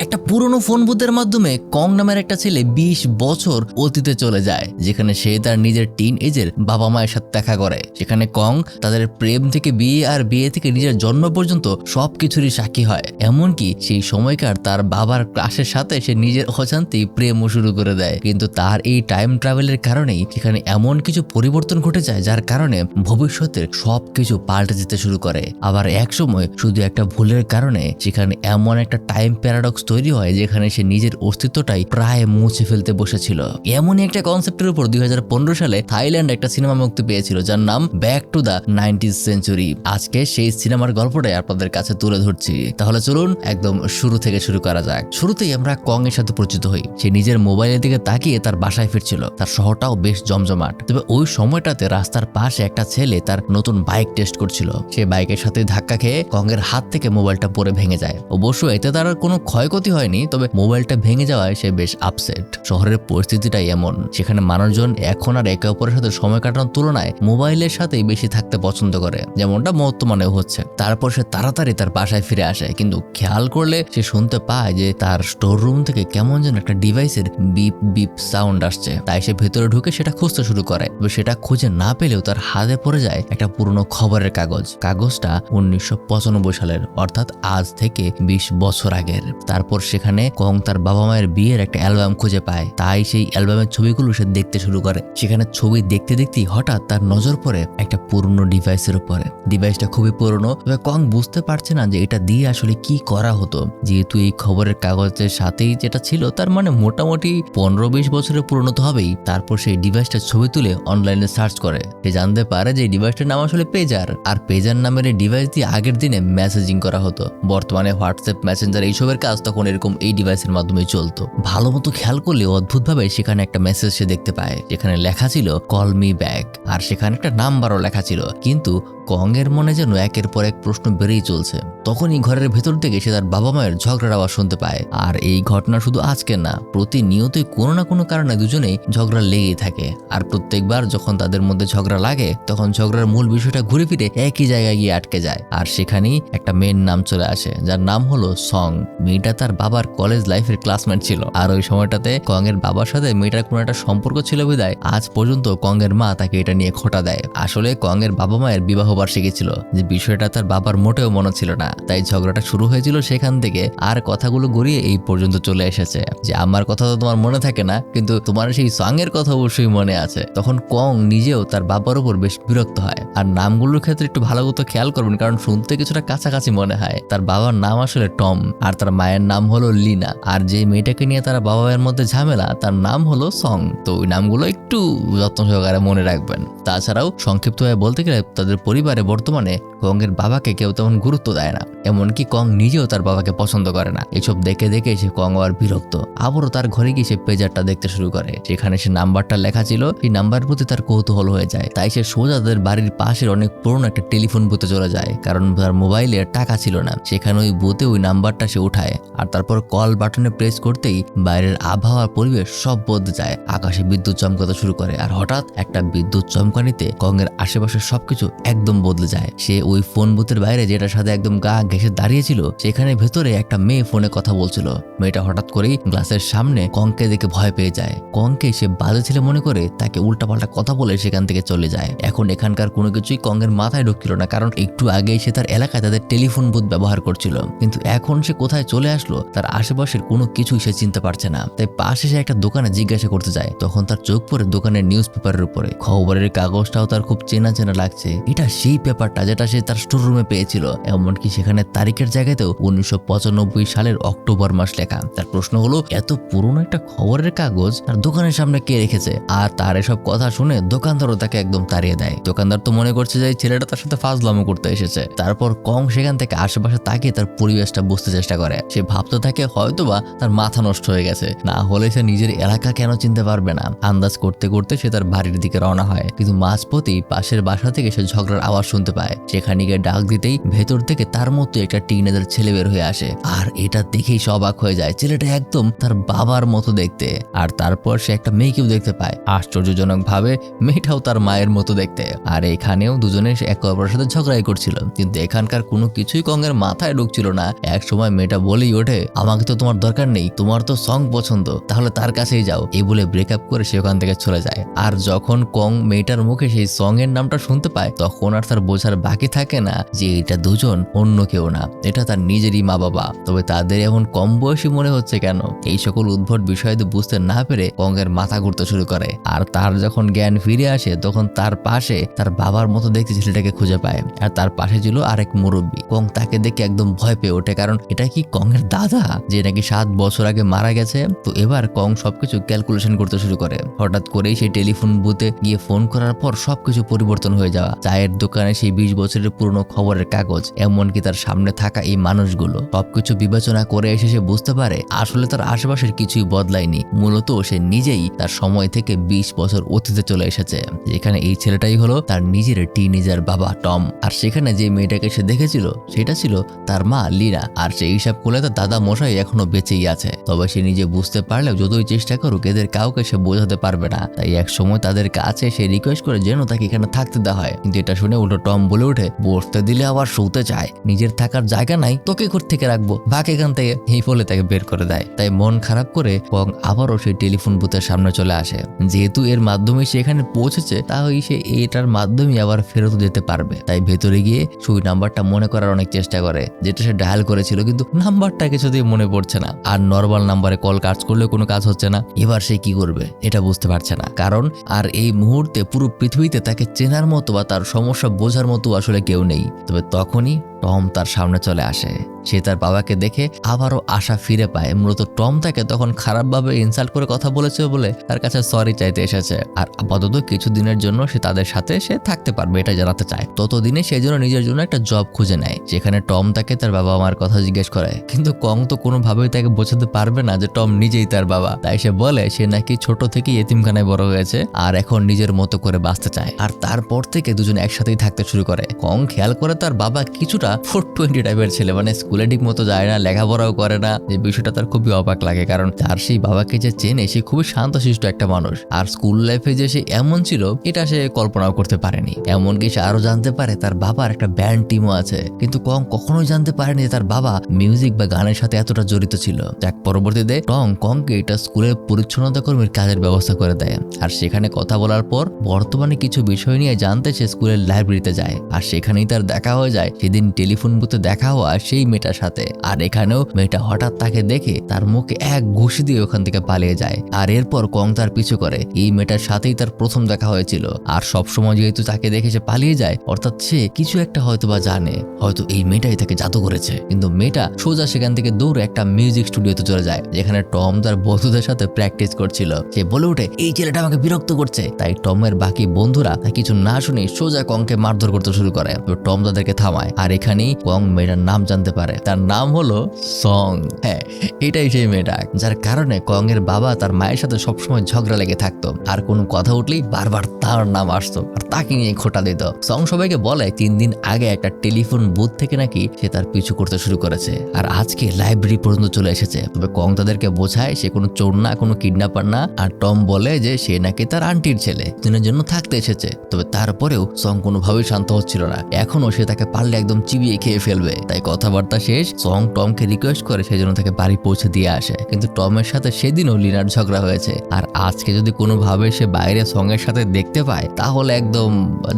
একটা পুরনো ফোন বুথের মাধ্যমে কং নামের একটা ছেলে 20 বছর অতীতে চলে যায়, যেখানে সে তার নিজের টিন এজের বাবা মায়ের সাথে দেখা করে। সেখানে কং তাদের প্রেম থেকে বিয়ে আর বিয়ে থেকে নিজের জন্ম পর্যন্ত সবকিছুরই সাক্ষী হয়। এমনকি সেই সময়কার তার বাবার ক্লাসের সাথে সে নিজের অজান্তেই প্রেমও শুরু করে দেয়। কিন্তু তার এই টাইম ট্রাভেলের কারণেই সেখানে এমন কিছু পরিবর্তন ঘটে যায় যার কারণে ভবিষ্যতের সবকিছু পাল্টে যেতে শুরু করে। আবার এক সময় শুধু একটা ভুলের কারণে সেখানে এমন একটা টাইম প্যারাডক্স তৈরি হয় যেখানে সে নিজের অস্তিত্বটাই প্রায় মুছে ফেলতে বসেছিল। এমনই একটা কনসেপ্টের উপর 2015 সালে থাইল্যান্ড একটা সিনেমা মুক্তি পেয়েছিল যার নাম back to the 90s century. আজকে সেই সিনেমার গল্পটাই আপনাদের কাছে তুলে ধরছি। তাহলে চলুন একদম শুরু থেকে শুরু করা যাক। শুরুতেই আমরা কং এর সাথে পরিচিত হই। সে নিজের মোবাইলের দিকে তাকিয়ে তার বাসায় ফিরছিল। তার শহরটাও বেশ জমজমাট। তবে ওই সময়টাতে রাস্তার পাশে একটা ছেলে তার নতুন বাইক টেস্ট করছিল। সে বাইকের সাথে ধাক্কা খেয়ে কং এর হাত থেকে মোবাইলটা পড়ে ভেঙে যায়। অবশ্য এতে তার কোনো ক্ষয়ক্ষতি হয়নি, তবে মোবাইলটা ভেঙে যাওয়ায় সে বেশ আপসেট। শহরের পরিস্থিতিটাই এমন, সেখানে মানুষজন এখন আর একে অপরের সাথে সময় কাটানোর তুলনায় মোবাইলের সাথেই বেশি থাকতে পছন্দ করে, যেমনটা বর্তমানেও হচ্ছে। তারপর সে তাড়াতাড়ি তার বাসায় ফিরে আসে, কিন্তু খেয়াল করলে সে শুনতে পায় যে তার স্টোর রুম থেকে কেমন যেন একটা ডিভাইসের বিপ বিপ সাউন্ড আসছে। তাই সে ভেতরে ঢুকে সেটা খুঁজতে শুরু করে। তবে সেটা খুঁজে না পেলেও তার হাতে পড়ে যায় একটা পুরনো খবরের কাগজ। কাগজটা 1995 সালের, অর্থাৎ আজ থেকে 20 বছর আগের। তারপর সেখানে কং তার বাবা মায়ের বিয়ের একটা অ্যালবাম খুঁজে পায়। তাই সেই অ্যালবামের ছবিগুলো সে দেখতে শুরু করে। সেখানে ছবি দেখতে দেখতেই হঠাৎ তার নজর পড়ে একটা পুরনো ডিভাইসের উপরে। ডিভাইসটা খুবই পুরনো, তবে কং বুঝতে পারছে না যে এটা দিয়ে আসলে কি করা হতো। যেহেতু এই খবরের কাগজের সাথেই যেটা ছিল, তার মানে মোটামুটি 15-20 বছরের পুরনো তো হবেই। তারপর সেই ডিভাইসটার ছবি তুলে অনলাইনে সার্চ করে। সে জানতে পারে যে এই ডিভাইসটার নাম আসলে পেজার। আর পেজার নামের এই ডিভাইস দিয়ে আগের দিনে মেসেজিং করা হতো। বর্তমানে হোয়াটসঅ্যাপ, মেসেঞ্জার এইসবের কাজ তখন এরকম এই ডিভাইসের মাধ্যমে চলতো। ভালো মতো খেয়াল করলে অদ্ভুতভাবে সেখানে একটা মেসেজ সে দেখতে পায়, যেখানে লেখা ছিল কল মি ব্যাক। আর সেখানে একটা নাম্বারও লেখা ছিল। কিন্তু কং এর মনে যেন একের পর এক প্রশ্ন বেড়েই চলছে। তখনই ঘরের ভেতর থেকে সে তার বাবা মায়ের ঝগড়ার আওয়াজ শুনতে পায়। আর এই ঘটনা শুধু আজকে না, প্রতিনিয়তই কোনো না কোনো কারণে দুজনেই ঝগড়া লেগেই থাকে। আর প্রত্যেকবার যখন তাদের মধ্যে ঝগড়া লাগে, তখন ঝগড়ার মূল বিষয়টা ঘুরে ফিরে একই জায়গায় গিয়ে আটকে যায়। আর সেখানেই একটা মেয়ের নাম চলে আসে, যার নাম হলো সং। মেয়েটা তার বাবার কলেজ লাইফের ক্লাসমেট ছিল। আর ওই সময়টাতে কং এর বাবার সাথে মেয়েটার কোনো একটা সম্পর্ক ছিল বিধায় আজ পর্যন্ত কং এর মা তাকে এটা নিয়ে খোঁটা দেয়। আসলে কং এর বাবা মায়ের বিবাহ বার্ষিকী ছিল, যে বিষয়টা তার বাবার মোটেও মনে ছিল না। তাই ঝগড়াটা শুরু হয়েছিল সেখান থেকে, আর কথাগুলো গড়িয়ে এই পর্যন্ত চলে এসেছে যে আমার কথা তো তোমার মনে থাকে না, কিন্তু তোমার সেই সং এর কথা অবশ্যই মনে আছে। তখন কং নিজেও তার বাবার উপর বেশ বিরক্ত হয়। আর নামগুলোর ক্ষেত্রে একটু ভালো মতো খেয়াল করবেন, কারণ শুনতে কিছুটা কাছাকাছি মনে হয়। তার বাবার নাম আসলে টম, আর তার মায়ের নাম হলো লিনা। আর যে মেয়েটাকে নিয়ে তারা বাবা মায়ের মধ্যে ঝামেলা, তার নাম হলো সং। তো ওই নামগুলো একটু যত্ন সহকারে মনে রাখবেন। তাছাড়াও সংক্ষিপ্তভাবে বলতে গেলে তাদের পরিবারে বর্তমানে কং এর বাবাকে কেউ তেমন গুরুত্ব দেয় না। এমনকি কং নিজেও তার বাবাকে পছন্দ করে না। এসব দেখে দেখে সে কং আর বিরক্ত। আবারও তার ঘরে গিয়ে সে পেজারটা দেখতে শুরু করে। সেখানে সে নাম্বারটা লেখা ছিল। এই নাম্বারের প্রতি তার কৌতূহল হয়ে যায়। তাই সে সোজা তাদের বাড়ির পাশের অনেক পুরনো একটা টেলিফোন বুথে চলে যায়, কারণ তার মোবাইলে টাকা ছিল না। সেখানে ওই বুথে ওই নাম্বারটা সে উঠায়। আর তারপর কল বাটনে প্রেস করতেই বাইরের আবহাওয়ার পরিবেশ সব বদলে যায়। আকাশে বিদ্যুৎ চমকাতে শুরু করে। আর হঠাৎ একটা বিদ্যুৎ চমকানিতে কং এর আশেপাশের সবকিছু একদম বদলে যায়। সে ওই ফোন বুথের বাইরে, যেটার সাথে একদম গা ঘেঁষে দাঁড়িয়েছিল, সেখানে ভেতরে একটা মেয়ে ফোনে কথা বলছিল। মেয়েটা হঠাৎ করেই গ্লাসের সামনে কংকে দেখে ভয় পেয়ে যায়। কংকে সে বাজে ছেলে মনে করে তাকে উল্টাপাল্টা কথা বলে সেখান থেকে চলে যায়। এখন এখানকার কোনো কিছুই কং এর মাথায় ঢুকছিল না, কারণ একটু আগেই সে তার এলাকায় তাদের টেলিফোন বুথ ব্যবহার করছিল। কিন্তু এখন সে কোথায় চলে আসলো, তার আশেপাশের কোনো কিছুই সে চিনতে পারছে না। তাই পাশে সে একটা দোকানে জিজ্ঞাসা করতে যায়। তখন তার চোখ পড়ে দোকানের নিউজ পেপারের উপরে। খবরের কাগজটাও তার খুব চেনা চেনা লাগছে। এটা সেই পেপারটা যেটা সে তার স্টোর রুমে পেয়েছিল। এমনকি সেখানে তারিখের জায়গাতেও 1995 সালের অক্টোবর মাস লেখা। তার প্রশ্ন হলো, এত পুরনো একটা খবরের কাগজ তার দোকানের সামনে কে রেখেছে? আর তার এসব কথা শুনে দোকানদারও তাকে একদম তাড়িয়ে দেয়। দোকানদার তো মনে করছে যে ছেলেটা তার সাথে ফাজলামো করতে এসেছে। তারপর কং সেখান থেকে আশেপাশে তাকিয়ে তার পরিবেশটা বুঝতে চেষ্টা করে। সে ভাবতে থাকে হয়তোবা তার মাথা নষ্ট হয়ে গেছে, না হলে সে নিজের এলাকা কেন চিনতে পারবে না। আন্দাজ করতে করতে সে তার বাড়ির দিকে রওনা হয়। কিন্তু মাঝপথেই পাশের বাসা থেকে সে ঝগড়ার আওয়াজ শুনতে পায়। সেখানে গিয়ে ডাক দিতেই ভেতর থেকে তার মতো একটা টিনেজার ছেলে বের হয়ে আসে। আর এটা দেখেই সে অবাক হয়ে যায়। ছেলেটা একদম তার বাবার মতো দেখতে। আর তারপর সে একটা মেয়েকেও দেখতে পায়। আশ্চর্যজনক ভাবে মেয়েটাও তার মায়ের মতো দেখতে। আর এখানেও দুজনে একে অপরের সাথে ঝগড়াই করছিল। কিন্তু এখানকার কোনো কিছুই কং এর মাথায় ঢুকছিল না। এক সময় মেয়েটা বলেই ওঠে, বলে, আমাকে তো তোমার দরকার নেই, তোমার তো সং পছন্দ, তাহলে তার কাছেই যাও। এই বলে ব্রেকআপ করে সে ওখান থেকে চলে যায়। আর যখন কং মেয়েটার মুখে সেই সং এর নামটা শুনতে পায়, তখন আর তার বোঝার বাকি থাকে না যে এটা দুজন অন্য কেউ না, এটা তার নিজেরই মা বাবা। তবে তাদের এখন কম বয়সী মনে হচ্ছে কেন? এই সকল উদ্ভট বিষয় বুঝতে না পেরে কং এর মাথা ঘুরতে শুরু করে। আর তার যখন জ্ঞান ফিরে আসে, তখন তার পাশে তার বাবার মতো দেখতে ছেলেটাকে খুঁজে পায়। আর তার পাশে ছিল আরেক মুরব্বী। কং তাকে দেখে একদম ভয় পেয়ে ওঠে, কারণ এটা কি কং এর দাদা, যে নাকি 7 বছর আগে মারা গেছে। তো এবার কং সবকিছু ক্যালকুলেশন করতে শুরু করে। হঠাৎ করেই সেই টেলিফোন বুথে গিয়ে ফোন করার পর সবকিছু পরিবর্তন হয়ে যাওয়া, চায়ের দোকানে সেই 20 বছরের পুরনো খবরের কাগজ, এমনকি তার সামনে থাকা এই মানুষগুলো, সবকিছু বিবেচনা করে এসে সে বুঝতে পারে আসলে তার আশেপাশের কিছুই বদলায়নি। মূলত সে নিজেই তার সময় থেকে 20 বছর অতীতে চলে এসেছে, যেখানে এই ছেলেটাই হলো তার নিজের টিনেজার বাবা টম। আর সেখানে যে মেয়েটাকে সে দেখেছিল সেটা ছিল তার মা লিনা। আর সেই হিসাব করলে তার দাদা মশাই এখনো বেঁচেই আছে। তবে সে নিজে বুঝতে পারলেও যতই চেষ্টা করুক এদের কাউকে সে বোঝাতে পারবে না। তাই এক সময় তাদের কাছে সে রিকোয়েস্ট করে যেন তাকে এখানে থাকতে দেওয়া হয়। কিন্তু এটা শুনে উল্টো টম বলে ওঠে, বসতে দিলে আবার শুতে চায়, নিজের থাকার জায়গা নাই, তোকে থেকে রাখবো, ভাগ এখান থেকে। এই বলে তাকে বের করে দেয়। তাই মন খারাপ করে কং আবারও সেই টেলিফোন বুথের সামনে চলে আসে। যেহেতু এর মাধ্যমে সে এখানে পৌঁছেছে, তাহলে সে এটার মাধ্যমে আবার ফেরত যেতে পারবে। তাই ভেতরে গিয়ে সুই নাম্বারটা মনে করার অনেক চেষ্টা করে, যেটা সে ডায়াল করেছিল, কিন্তু নাম্বারটা কিছুতেই মনে পড়ছে না। আর নর্মাল নাম্বারে কল কাজ করলেও কোনো কাজ হচ্ছে না। এবার সে কি করবে এটা বুঝতে পারছে না, কারণ আর এই মুহূর্তে পুরো পৃথিবীতে তাকে চেনার মতো বা তার সমস্যা বোঝার মতো আসলে কেউ নেই। তবে তখনই টম তার সামনে চলে আসে। সে তার বাবাকে দেখে আবারও আশা ফিরে পায়। মূলত টম তাকে তখন খারাপভাবে ইনসাল্ট করে কথা বলেছে বলে তার কাছে সরি চাইতে এসেছে। আর আপাতত কিছুদিনের জন্য সে তাদের সাথে সে থাকতে পারবে এটা জানাতে চায়। ততদিনে সে যেন নিজের জন্য একটা জব খুঁজে নেয়, যেখানে টম তাকে তার বাবা মার কথা জিজ্ঞেস করে। কিন্তু কং তো কোনোভাবেই তাকে বোঝাতে পারবে না যে টম নিজেই তার বাবা। তাই সে বলে সে নাকি ছোট থেকেই এতিমখানায় বড় হয়েছে আর এখন নিজের মতো করে বাঁচতে চায়। আর তারপর থেকে দুজন একসাথেই থাকতে শুরু করে। কং খেয়াল করে তার বাবা কিছুটা 420 টাইপের ছেলে, মানে স্কুলে ঠিক মতো যায় না, লেখাপড়াও করে না। যে বিষয়টা তার খুবই অবাক লাগে, কারণ তার সেই বাবাকে যে চেনে সে খুবই শান্তশিষ্ট একটা মানুষ। আর স্কুল লাইফে যে সে এমন ছিল এটা সে কল্পনাও করতে পারেনি। এমনকি সে আরো জানতে পারে তার বাবার একটা ব্যান্ড টিমও আছে, কিন্তু কং কখনোই জানতে পারেনি যে তার বাবা মিউজিক বা গানের সাথে এতটা জড়িত ছিল। যাক, পরবর্তীতে কংকে এটা স্কুলের পরিচ্ছন্নতা কর্মীর কাজের ব্যবস্থা করে দেয়। আর সেখানে কথা বলার পর বর্তমানে কিছু বিষয় নিয়ে জানতে সে স্কুলের লাইব্রেরিতে যায়। আর সেখানেই তার দেখা হয়ে যায় সেদিন টেলিফোন বুথে দেখা হওয়া সেই মেয়েটার সাথে। আর এখানেও মেয়েটা হঠাৎ তাকে দেখে তার মুখে এক ঘুষি দিয়ে ওখান থেকে পালিয়ে যায়। আর এরপর কং তার পিছু করে। এই মেয়েটার সাথেই তার প্রথম দেখা হয়েছিল। আর সবসময় যেহেতু তাকে দেখে সে পালিয়ে যায়, অর্থাৎ সে কিছু একটা হয়তো বা জানে, হয়তো এই মেয়েটাই তাকে জাদু করেছে। কিন্তু মেয়েটা সোজা সেখান থেকে দৌড়ে একটা মিউজিক স্টুডিওতে চলে যায়, যেখানে টম তার বন্ধুদের সাথে প্র্যাকটিস করছিল। সে বলে ওঠে, এই ছেলেটা আমাকে বিরক্ত করছে। তাই টমের বাকি বন্ধুরা কিছু না শুনে সোজা কংকে মারধর করতে শুরু করে। টম তাদেরকে থামায়। আর এখানেই কং মেয়েটার নাম জানতে পারে। তার নাম হলো সং। হ্যাঁ, এটাই সেই মেয়েটা যার কারণে কং এর বাবা তার মায়ের সাথে সবসময় ঝগড়া লেগে থাকতো। আর কোনো কথা উঠলেই বারবার তার নাম আসতো আর তাকে নিয়ে খোটা দিত। সং সবাইকে বলে 3 দিন আগে একটা টেলিফোন বুথ থেকে নাকি সে তার পিছু করতে শুরু করেছে, আর আজকে লাইব্রেরি পর্যন্ত চলে এসেছে। তবে কং তাদেরকে বোঝায় সে কোনো চোর না, কোনো কিডন্যাপার না। আর টম বলে যে সে নাকি তার আন্টির ছেলে, দিনের জন্য থাকতে এসেছে। তবে তারপরেও সং কোনোভাবেই শান্ত হচ্ছিল না। এখনো সে তাকে পারলে একদম চিবিয়ে খেয়ে ফেলবে। তাই কথাবার্তা শেষ, সং টমকে রিকোয়েস্ট করে সেই জন্য তাকে বাড়ি পৌঁছে দিয়ে আসে। কিন্তু টমের সাথে সেদিনও লিনার ঝগড়া হয়েছে। আর আজকে যদি কোনোভাবে সে বাইরে সং এর সাথে দেখতে পায়, তাহলে একদম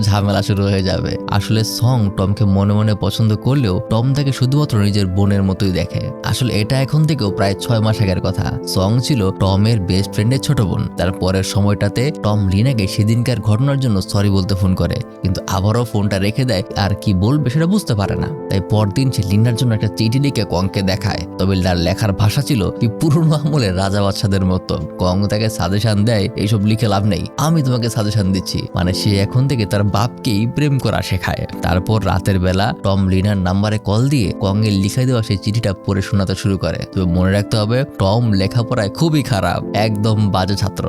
ঝামেলা শুরু হয়ে যাবে। আসলে সং টমকে মনে মনে পছন্দ করলেও টম তাকে শুধুমাত্র নিজের বোনের মতোই দেখে। আসলে এটা এখন থেকেও প্রায় 6 মাস আগের কথা। সং ছিল টমের বেস্ট ফ্রেন্ডের ছোট বোন। তার পরের সময়টাতে টম লিনাকে সেদিনকার ঘটনার জন্য সরি বলতে ফোন করে, কিন্তু আবারও ফোনটা রেখে দেয়। আর কি বলবে সেটা বুঝতে পারে না। তাই পরদিন সে লিনার জন্য একটা চিঠি লিখে কংকে দেখায়। তবে তার লেখার ভাষা ছিল কি পুরনো আমলের রাজা বাদশাদের মতো। কং তাকে সাজেশন দেয়, এইসব লিখে লাভ নেই, আমি তোমাকে সাজেশন দিচ্ছি। মানে সে এখন থেকে তার বাপকেই প্রেম করা শেখায়। তারপর রাতের বেলা টম লিনার নাম্বারে কল দিয়ে কং এর লিখে দেওয়া সেই চিঠিটা পড়ে শোনাতে শুরু করে। তবে মনে রাখতে হবে টম লেখাপড়ায় খুবই খারাপ, একদম বাজে ছাত্র।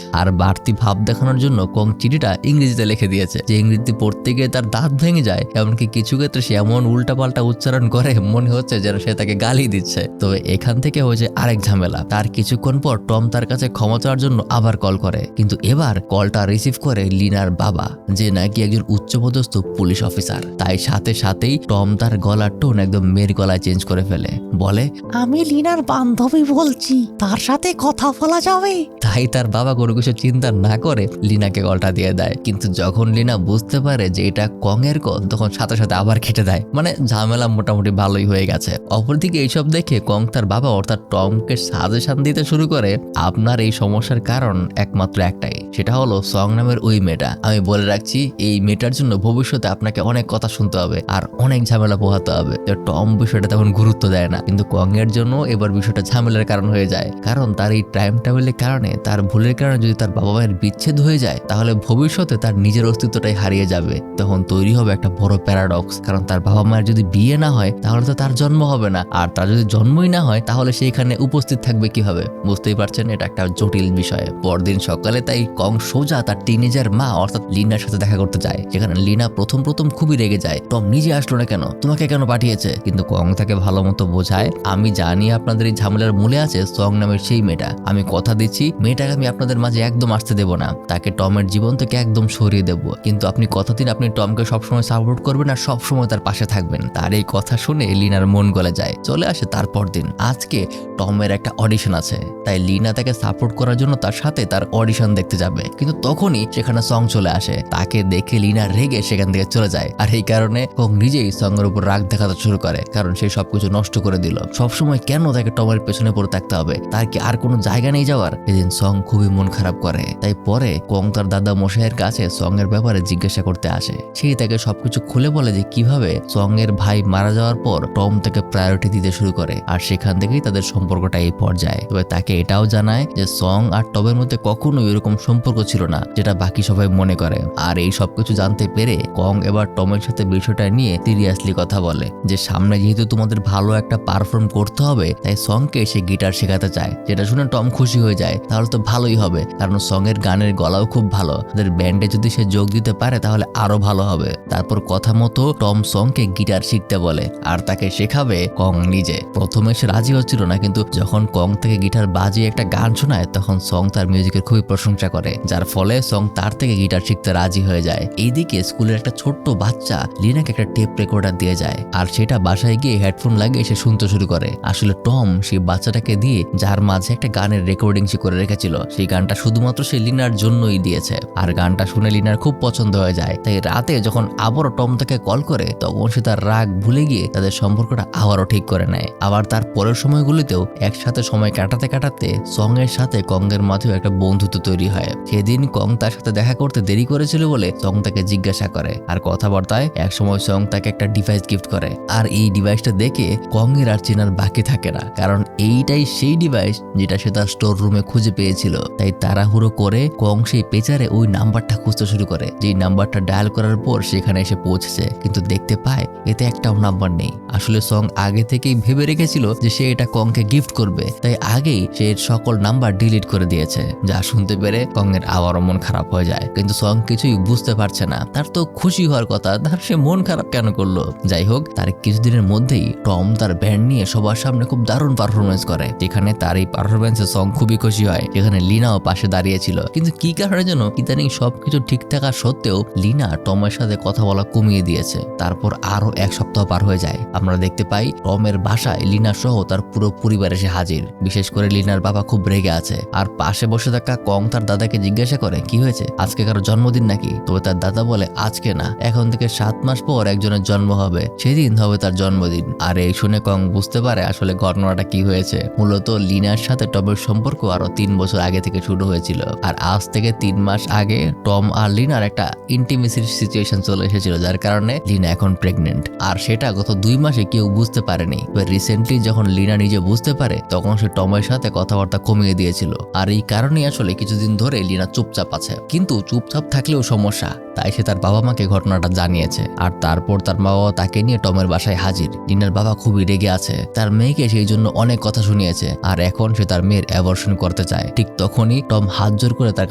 আর বাড়তি ভাব দেখানোর জন্য কং চিঠিটা ইংরেজিতে লিখে দিয়েছে, যে ইংরেজি পড়তে গিয়ে তার দাঁত ভেঙে যায়। এমনকি কিছু ক্ষেত্রে সে এমন এমন উল্টাপাল্টা উচ্চারণ করে মনে হচ্ছে যেন সে তাকে গালি দিচ্ছে। তবে এখান থেকে হয়েছে আরেক ঝামেলা। তার কিছুক্ষণ পর টম তার কাছে ক্ষমা চাওয়ার জন্য আবার কল করে, কিন্তু এবার কলটা রিসিভ করে লিনার বাবা, যে নাকি একজন উচ্চপদস্থ পুলিশ অফিসার। তাই সাথে সাথেই টম তার গলার টোন একদম মেয়ের গলায় চেঞ্জ করে ফেলে, বলে, আমি লিনার বান্ধবী বলছি, তার সাথে কথা বলা যাবে? তাই তার বাবা কোনো কিছু চিন্তা না করে লিনাকে কলটা দিয়ে দেয়। কিন্তু যখন লিনা বুঝতে পারে যে এটা কং এর কল, তখন সাথে সাথে আবার কেটে দেয়। মানে ঝামেলা মোটামুটি ভালোই হয়ে গেছে। অপরদিকে এইসব দেখে কং তার বাবা অর্থাৎ টমকে সাজেশন দিতে শুরু করে, আপনার এই সমস্যার কারণ একমাত্র একটাই, সেটা হলো সং নামের ওই মেয়েটা। আমি বলে রাখছি, এই মেয়েটার জন্য ভবিষ্যতে আপনাকে অনেক কথা শুনতে হবে আর অনেক ঝামেলা পোহাতে হবে। টম বিষয়টা তেমন গুরুত্ব দেয় না, কিন্তু কং এর জন্য এবার বিষয়টা ঝামেলার কারণ হয়ে যায়। কারণ তার এই টাইম ট্রাভেলের কারণে, তার ভুলের কারণে যদি তার বাবা মায়ের বিচ্ছেদ হয়ে যায়, তাহলে ভবিষ্যতে তার নিজের অস্তিত্বটাই হারিয়ে যাবে। তখন তৈরি হবে একটা বড় প্যারাডক্স। কারণ তার বাবা মায়ের যদি বিয়ে না হয় তাহলে তো তার জন্ম হবে না, আর তার যদি জন্মই না হয় তাহলে সে এখানে উপস্থিত থাকবে কিভাবে? বুঝতেই পারছেন, এটা একটা জটিল বিষয়। পরদিন সকালে তাই কং সোজা তার টিনেজার মা অর্থাৎ লিনার সাথে দেখা করতে যায়, যেখানে লিনা প্রথম খুবই রেগে যায়। টম নিজে আসলো না কেন, তোমাকে কেন পাঠিয়েছে? কিন্তু কং তাকে ভালো মতো বোঝায়, আমি জানি আপনাদের এই ঝামেলার মূলে আছে সং নামের সেই মেয়েটা। আমি কথা দিচ্ছি মেয়েটাকে আমি আপনাদের মাঝে একদম আসতে দেব না, তাকে টমের জীবন থেকে একদম সরিয়ে দেব। কিন্তু আপনি কথা দিন আপনি টমকে সবসময় সাপোর্ট করবেন আর সবসময় তার পাশে থাকবেন। তার এই কথা শুনে লিনার মন গলে যায়। চলে আসে তারপর দিন। আজকে টমের একটা অডিশন আছে, তাই লিনা তাকে সাপোর্ট করার জন্য তার সাথে তার অডিশন দেখতে যাবে। কিন্তু তখনই সেখানে সং চলে আসে। তাকে দেখে লিনা রেগে সেখান থেকে চলে যায়। আর এই কারণে কং নিজেই সং এর উপর রাগ দেখাতে শুরু করে, কারণ সে সবকিছু নষ্ট করে দিল। সবসময় কেন তাকে টমের পেছনে পড়ে থাকতে হবে? তার কি আর কোনো জায়গা নেই যাওয়ার? এদিন সং খুবই মন খারাপ করে। তাই পরে কং তার দাদা মশাইয়ের কাছে সং এর ব্যাপারে জিজ্ঞাসা করতে আসে। সেই তাকে সবকিছু খুলে বলে যে কিভাবে সং এর ভাই মারা যাওয়ার পর টম তাকে প্রায়োরিটি দিতে শুরু করে, আর সেখান থেকেই তাদের সম্পর্কটা এই পর্যায়ে। তবে তাকে এটাও জানায় যে সং আর টমের মধ্যে কখনোই এরকম সম্পর্ক ছিল না যেটা বাকি সবাই মনে করে। আর এই সবকিছু জানতে পেরে কং এবার টমের সাথে বিষয়টা নিয়ে সিরিয়াসলি কথা বলে, যে সামনে যেহেতু তোমাদের ভালো একটা পারফর্ম করতে হবে, তাই সংকে সে গিটার শেখাতে চায়। যেটা শুনে টম খুশি হয়ে যায়, তাহলে তো ভালোই হবে, কারণ সং এর গানের গলাও খুব ভালো। তাদের ব্যান্ডে যদি সে যোগ দিতে পারে তাহলে আরো ভালো হবে। তারপর কথা মতো টম সংকে গিটার শিখতে বলে, আর তাকে শেখাবে কং নিজে। প্রথমে সে রাজি হচ্ছিল না, কিন্তু যখন কং থেকে গিটার বাজিয়ে একটা গান শোনায় তখন সং তার মিউজিকের খুবই প্রশংসা করে, যার ফলে সং তার থেকে গিটার শিখতে রাজি হয়ে যায়। এইদিকে স্কুলের একটা ছোট্ট বাচ্চা লিনাকে একটা টেপ রেকর্ডার দিয়ে যায়, আর সেটা বাসায় গিয়ে হেডফোন লাগিয়ে সে শুনতে শুরু করে। আসলে টম সেই বাচ্চাটাকে দিয়ে যার মাঝে একটা গানের রেকর্ডিং সে করে রেখেছিল, সেই গানটা শুধুমাত্র সে লিনার জন্যই দিয়েছে। আর গানটা শুনে লিনার খুব পছন্দ হয়ে যায়। তাই রাতে যখন আবারও টম তাকে কল করে তখন সে তার রাগ ভুলে গিয়ে তাদের সম্পর্কটা আবারও ঠিক করে নেয়। আবার তার পরের সময়গুলিতেও একসাথে সময় কাটাতে কাটাতে সং এর সাথে কং এর মাঝেও একটা বন্ধুত্ব তৈরি হয়। সেদিন কং তার সাথে দেখা করতে দেরি করেছিল বলে সং তাকে জিজ্ঞাসা করে, আর কথাবার্তায় একসময় সং তাকে একটা ডিভাইস গিফট করে। আর এই ডিভাইসটা দেখে কং এর আর চেনার বাকি থাকে না, কারণ এইটাই সেই ডিভাইস যেটা সে তার স্টোর রুমে খুঁজে পেয়েছিল। তাই তাড়াহুড়ো করে কং সেই পেচারে ওই নাম্বারটা খুঁজতে শুরু করে। যেই নাম্বারটা ডায়াল করার পর সেখানে এসে পৌঁছেছে, কিন্তু দেখতে পায় এতে একটাও নাম্বার নেই। আসলে সং আগে থেকেই ভেবে রেখেছিল যে সে এটা কংকে গিফট করবে, তাই আগেই সে সকল নাম্বার ডিলিট করে দিয়েছে। যা শুনতে পেরে কং এর আবারও মন খারাপ হয়ে যায়, কিন্তু সং কিছুই বুঝতে পারছে না। তার তো খুশি হওয়ার কথা, তার সে মন খারাপ কেন করলো? যাই হোক, তার কিছুদিনের মধ্যেই টম তার ব্যান্ড নিয়ে সবার সামনে খুব দারুণ পারফরমেন্স করে, যেখানে তার এই পারফরমেন্সে সং খুবই খুশি হয়। যেখানে লিনাও পাশে দাঁড়িয়েছিল, কিন্তু কি কারণে যেন ইদানিং সবকিছু ঠিক থাকা সত্ত্বেও লিনা টমের সাথে কথা বলা কমিয়ে দিয়েছে। তারপর আরো এক সপ্তাহ পার হয়ে যায়। আমরা দেখতে পাই টমের বাসায় লিনা সহ তার পুরো পরিবার এসে হাজির। বিশেষ করে লিনার বাবা খুব রেগে আছে, আর পাশে বসে থাকা কং তার দাদাকে জিজ্ঞাসা করে, কি হয়েছে, আজকে কারো জন্মদিন নাকি? তবে তার দাদা বলে, আজকে না, এখন থেকে 7 মাস পর একজনের জন্ম হবে, সেদিন হবে তার জন্মদিন। আর এই শুনে কং বুঝতে পারে আসলে ঘটনাটা কি হয়েছে। মূলত লিনার সাথে টমের সম্পর্ক আরো 3 বছর আগে থেকে শুরু হয়েছিল, আর আজ থেকে 3 মাস আগে টম আর লিনার একটা ইন্টিমেসির সিচুয়েশন চলে এসেছিল, যার কারণে লিনা এখন প্রেগনেন্ট। আর সেটা গত 2 মাসে কেউ বুঝতে পারেনি। রিসেন্টলি যখন লিনা নিজে বুঝতে পারে তখন সে টমের সাথে কথাবার্তা কমিয়ে দিয়েছিল। আর এই কারণেই আসলে কিছুদিন ধরে লিনা চুপচাপ আছে। কিন্তু চুপচাপ থাকলেও সমস্যা, তাই সে তার বাবা মাকে ঘটনাটা জানিয়েছে। আর তারপর তার মা বাবা তাকে নিয়ে টমের বাসায় হাজির। লিনার বাবা খুবই রেগে আছে, তার মেয়েকে সেই জন্য অনেক কথা শুনিয়েছে, আর এখন সে তার মেয়ের অ্যাবর্শন করতে চায়। ঠিক তখনই টম হাত জোর করে তার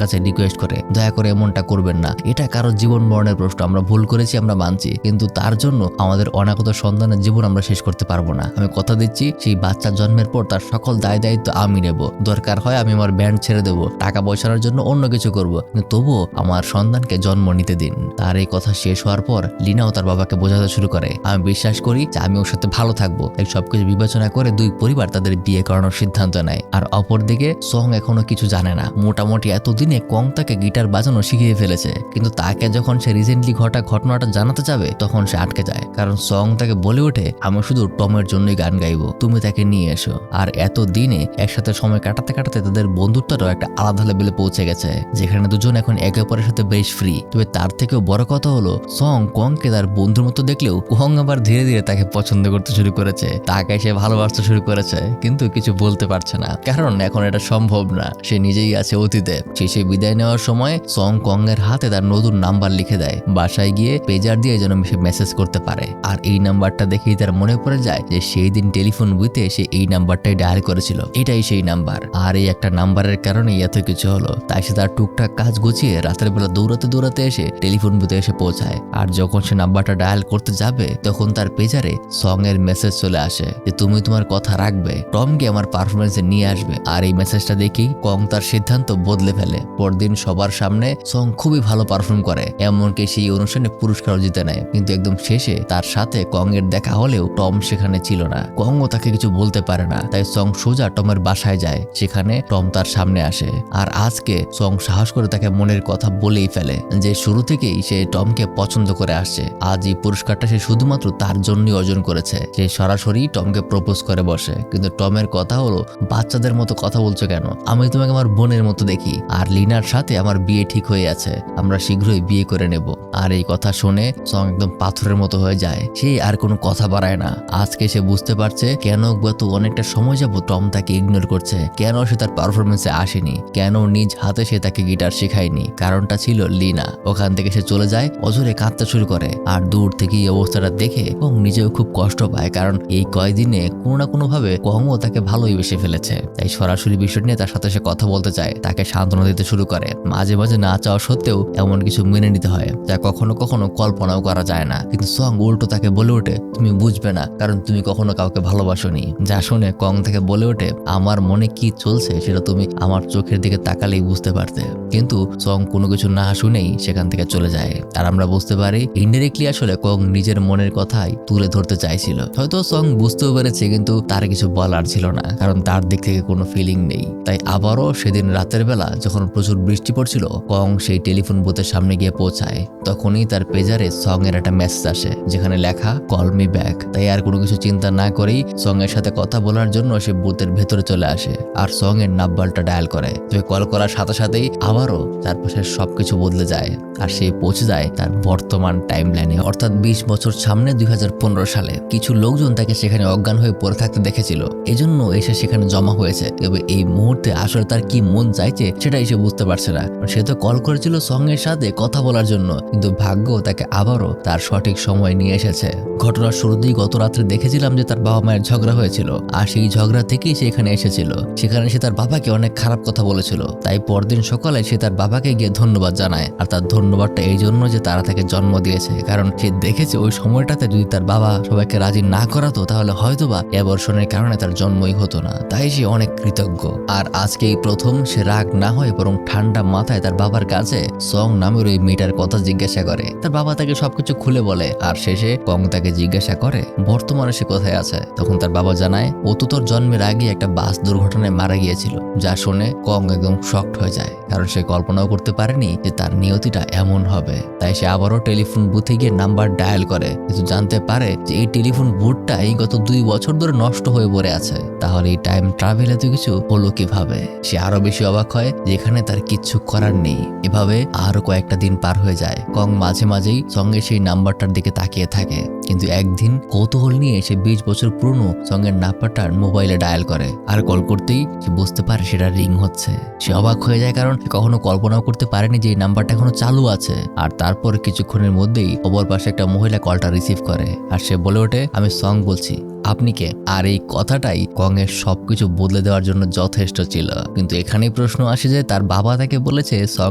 কাছে রিকোয়েস্ট করে, দয়া করে এমনটা করবেন না, এটা কারো জীবন মরণের প্রশ্ন, আমরা ভুল করেছি, আমরা মানছি, কিন্তু তার জন্য জন্য আমাদের অনাগত সন্তানের জীবন আমরা শেষ করতে পারবো না। আমি কথা দিচ্ছি সেই বাচ্চা জন্মের পর তার সকল দায় দায়িত্ব আমি নেব। দরকার হয় আমি আমার ব্যান্ড ছেড়ে দেবো, টাকা পয়সার জন্য অন্য কিছু করবো, কিন্তু তবুও আমার সন্তানকে জন্ম নিতে দিন। তার এই কথা শেষ হওয়ার পর লিনাও তার বাবাকে বোঝাতে শুরু করে, আমি বিশ্বাস করি যে আমি ওর সাথে ভালো থাকবো। এই সবকিছু বিবেচনা করে দুই পরিবার তাদের বিয়ে করানোর সিদ্ধান্ত নেয়। আর অপরদিকে সং এখনো কিছু জানে না। মোটামুটি এতদিনে কং তাকে গিটার বাজানো শিখিয়ে ফেলেছে, কিন্তু তাকে যখন সে রিসেন্টলি ঘটনাটা জানাতে যাবে তখন সে আটকে যায়, কারণ সং তাকে বলে ওঠে, আমি শুধু টমের জন্যই গান গাইবো, তুমি তাকে নিয়ে এসো। আর এত দিনে একসাথে সময় কাটাতে কাটাতে তাদের বন্ধুত্বটাও একটা আলাদা লেভেলে পৌঁছে গেছে, যেখানে দুজন এখন একে অপরের সাথে বেশ ফ্রি। তবে তার থেকেও বড় কথা হলো সং কংকে তার বন্ধুর মতো দেখলেও কং আবার ধীরে ধীরে তাকে পছন্দ করতে শুরু করেছে, তাকে সে ভালোবাসতে শুরু করেছে, কিন্তু কিছু বলতে পারছে না, কারণ এখন এটা সম্ভব না। সে নিজেই আছে অতীতে। শেষে বিদায় নেওয়ার সময় সং কং এর হাতে তার নতুন নাম্বার লিখে দেয়, বাসায় গিয়ে পেজার দিয়ে যেন সে মেসেজ করতে পারে। আর এই নাম্বারটা দেখেই তার মনে পড়ে যায় যে সেই দিন টেলিফোন বুথে সে এই নাম্বারটাই ডায়াল করেছিল, এটাই সেই নাম্বার। আর এই একটা নাম্বারের কারণেই এত কিছু হলো। তাই সে তার টুকটাক কাজ গুছিয়ে রাতের বেলা দৌড়াতে দৌড়াতে এসে টেলিফোন বুথে এসে পৌঁছায়। আর যখন সে নাম্বারটা ডায়াল করতে যাবে তখন তার পেজারে সং এর মেসেজ চলে আসে যে তুমি তোমার কথা রাখবে, টমকে আমার পারফরমেন্সে নিয়ে আসবে। আর এই মেসেজটা দেখেই কং তার সিদ্ধান্ত বদলে ফেলে। পরদিন সবার সামনে সং খুবই ভালো পারফর্ম করে, এমনকি সেই অনুষ্ঠানে পুরস্কারও জিতে নেয়। কিন্তু একদম শেষে তার সাথে কং এর দেখা হলেও টম সেখানে ছিল না। কংও তাকে কিছু বলতে পারে না, তাই সং সোজা টমের বাসায় যায়। সেখানে টম তার সামনে আসে, আর আজকে সং সাহস করে তাকে মনের কথা বলেই ফেলে যে শুরু থেকেই সে টমকে পছন্দ করে আসছে। আজ এই পুরস্কারটা সে শুধুমাত্র তার জন্যই অর্জন করেছে। সে সরাসরি টমকে প্রপোজ করে বসে, কিন্তু টমের কথা হলো, বাচ্চাদের মতো কথা বলছো কেন? আমি তোমাকে আমার বোনের মতো দেখি, আর লিনার সাথে আমার বিয়ে ঠিক হয়ে আছে, আমরা শীঘ্রই বিয়ে করে নেব। আর এই কথা শুনে সং একদম পাথরের মতো হয়ে যায়। সে আর কোনো কথা বাড়ায় না। আজকে সে বুঝতে পারছে কেন গত অনেকটা সময় যাবত টম তাকে ইগনোর করছে, কেন সে তার পারফরমেন্সে আসেনি, কেন নিজ হাতে সে তাকে গিটার শেখায়নি। কারণটা ছিল লিনা। ওখান থেকে সে চলে যায়, অজরে কাঁদতে শুরু করে। আর দূর থেকে এই অবস্থাটা দেখে কং নিজেও খুব কষ্ট পায়, কারণ এই কয়দিনে কোনো না কোনো ভাবে কংও তাকে ভালোই বেসে ফেলেছে। তাই সরাসরি বিষয় নিয়ে তার সাথে সে কথা বলতে চায়, তাকে সান্ত্বনা দিতে শুরু করে। মাঝে মাঝে না চাওয়া সত্ত্বেও এমন কিছু মেনে নিতে হয় যা কখনো কখনো কল্পনাও করা যায় না। কিন্তু সং উল্টো তাকে বলে ওঠে, তুমি বুঝবে না, কারণ তুমি কখনো কাউকে ভালোবাসোনি। যা শুনে কং থেকে বলে ওঠে, আমার মনে কি চলছে সেটা তুমি আমার চোখের দিকে তাকালেই বুঝতে পারতে। কিন্তু সং কোনো কিছু না শুনেই সেখান থেকে চলে যায়। আর আমরা বুঝতে পারি ইনডাইরেক্টলি আসলে কং নিজের মনের কথাই তুলে ধরতে চাইছিল। হয়তো সং বুঝতেও পেরেছে, কিন্তু তার কিছু বলার ছিল না, কারণ তার দিক থেকে কোনো ফিলিং নেই। তাই আবারও সেদিন রাতের বেলা যখন প্রচুর বৃষ্টি পড়ছিল, কং সেই টেলিফোন বুথের সামনে গিয়ে পৌঁছায়। তখনই তার পেজারে সং এর একটা মেসেজ আসে, যেখানে লেখা কল মি ব্যাক। তাই আর কোনো কিছু চিন্তা না করেই সং এর সাথে কথা বলার জন্য সে বুথের ভেতরে চলে আসে আর সং এর নাম্বারটা ডায়াল করে। তবে কল করার সাথে সাথেই আবারও চারপাশে সবকিছু বদলে যায়, আর সে পৌঁছে যায় তার বর্তমান টাইম লাইনে, অর্থাৎ 20 বছর সামনে 2015 সালে। কিছু লোকজন তাকে সেখানে অজ্ঞান হয়ে পড়ে থাকতে দেখেছিল, এজন্য এসে সেখানে জমা হয়েছে। তবে এই মুহূর্তে আসলে তার কি মন চাইছে সেটাই সে বুঝতে পারছে না। সে তো কল করেছিল সং এর সাথে কথা বলার জন্য, কিন্তু ভাগ্য তাকে আবারও তার সঠিক সময় নিয়ে এসেছে। ঘটনার শুরুতেই গত রাত্রে দেখেছিলাম যে তার বাবা মায়ের ঝগড়া হয়েছিল, আর সেই ঝগড়া থেকেই সে এখানে এসেছিল। সেখানে সে তার বাবাকে অনেক খারাপ কথা বলেছিল। তাই পরদিন সকালে সে তার বাবাকে গিয়ে ধন্যবাদ জানায়, আর তার ধন্যবাদটা এই জন্য যে তারা তাকে জন্ম দিয়েছে, কারণ সে দেখেছে ওই সময়টাতে যদি তার বাবা সবাইকে রাজি না করাতো তাহলে হয়তোবা অ্যাবর্শনের কারণে তার জন্মই হতো না। তাই সে অনেক কৃতজ্ঞ। আর আজকে এই প্রথম সে রাগ না হয় বরং ঠান্ডা মাথায় তার বাবার কাছে সং নামের ওই মেয়েটার কথা জিজ্ঞাসা করে। তার বাবা তাকে সবকিছু খুলে বলে, আর শেষে কং তাকে জিজ্ঞাসা করে বর্তমানে সে কোথায় আছে। তখন তার বাবা জানায় ও তো তোর জন্মের আগে একটা বাস দুর্ঘটনায় মারা গিয়েছিল। যা শুনে কং একদম শকড হয়ে যায়, কারণ সে কল্পনাও করতে পারেনি যে তার নিয়তিটা এমন হবে। তাই সে আবারও টেলিফোন বুথে গিয়ে নাম্বার ডায়াল করে, কিন্তু জানতে পারে যে এই টেলিফোন বুথটাই গত 2 বছর ধরে নষ্ট হয়ে পড়ে আছে। তাহলে এই টাইম ট্রাভেল এত কিছু হলো কিভাবে? সে আরো বেশি অবাক হয় যেখানে তার কিচ্ছু করার নেই। এভাবে আরো কয়েকটা দিন পার হয়ে যায়। কং মাঝে মাঝেই সঙ্গে সেই নাম্বারটার দিকে তাকিয়ে থাকে, কিন্তু একদিন কৌতূহল নিয়ে সে 20 বছর পুরনো সঙ্গের নাম্বারটার মোবাইলে ডায়াল করে। আর কল করতেই সে বুঝতে পারে সেটা রিং হচ্ছে। সে অবাক হয়ে যায়, কারণ সে কখনো কল্পনাও করতে পারেনি যে এই নাম্বারটা এখনো চালু আছে। আর তারপর কিছুক্ষণের মধ্যেই অপর পাশে একটা মহিলা কলটা রিসিভ করে, আর সে বলে ওঠে, আমি সং বলছি, আপনি কে? আর এই কথাটাই কং এর সবকিছু বদলে দেওয়ার জন্য যথেষ্ট ছিল। কিন্তু এখানেই প্রশ্ন আসে যে তার বাবা তাকে বলেছে সং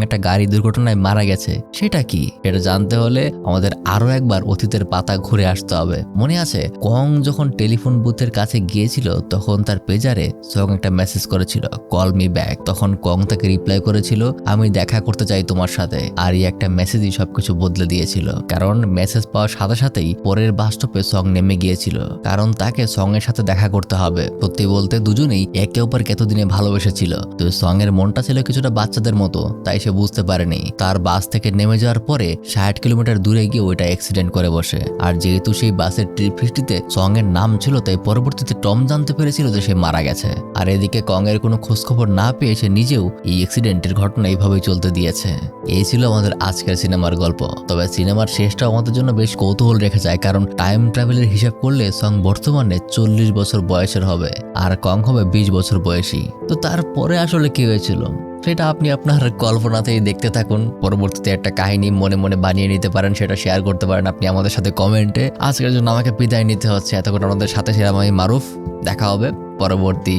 একটা গাড়ি দুর্ঘটনায় মারা গেছে, সেটা কি? এটা জানতে হলে আমাদের আরো একবার অতীতের পাতা ঘুরে আসতে হবে। মনে আছে কং যখন টেলিফোন বুথের কাছে গিয়েছিল তখন তার পেজারে সং একটা মেসেজ করেছিল, কল মি ব্যাক। তখন কং তাকে রিপ্লাই করেছিল, আমি দেখা করতে চাই তোমার সাথে। আর এই একটা মেসেজই সবকিছু বদলে দিয়েছিল, কারণ মেসেজ পাওয়ার সাথে সাথেই পরের বাস স্টপে সং নেমে গিয়েছিল, কারণ তাকে সং এর সাথে দেখা করতে হবে। সত্যি বলতে দুজনেই একে অপরকে এতদিনে ভালোবেসেছিল, তো সং এর মনটা ছিল কিছুটা বাচ্চাদের মতো, তাই সে বুঝতে পারেনি। তার বাস থেকে নেমে যাওয়ার পরে 60 কিলোমিটার দূরে গিয়ে ওইটা অ্যাক্সিডেন্ট করে বসে। আর যেহেতু সেই বাসের ট্রিপ হিস্ট্রিতে সং এর নাম ছিল, তাই পরবর্তীতে টম জানতে পেরেছিল যে সে মারা গেছে। আর এদিকে কং এর কোনো খোঁজখবর না পেয়ে সে নিজেও এই অ্যাক্সিডেন্টের ঘটনা এইভাবেই চলতে দিয়েছে। এই ছিল আমাদের আজকের সিনেমার গল্প। তবে সিনেমার শেষটা আমাদের জন্য বেশ কৌতূহল রেখে যায়, কারণ টাইম ট্রাভেলের হিসাব করলে সং বর্তমানে 40 বছর বয়সের হবে আর কং হবে 20 বছর বয়সী। তো তারপরে আসলে কি হয়েছিল সেটা আপনি আপনার কল্পনাতেই দেখতে থাকুন। পরবর্তীতে একটা কাহিনী মনে মনে বানিয়ে নিতে পারেন, সেটা শেয়ার করতে পারেন আপনি আমাদের সাথে কমেন্টে। আজকের জন্য আমাকে বিদায় নিতে হচ্ছে। এতক্ষণ আমাদের সাথে ছিলাম আমি মারুফ। দেখা হবে পরবর্তী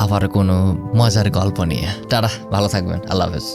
আবার কোনো মজার গল্প নিয়ে। টাটা, ভালো থাকবেন, আল্লাহ হাফেজ।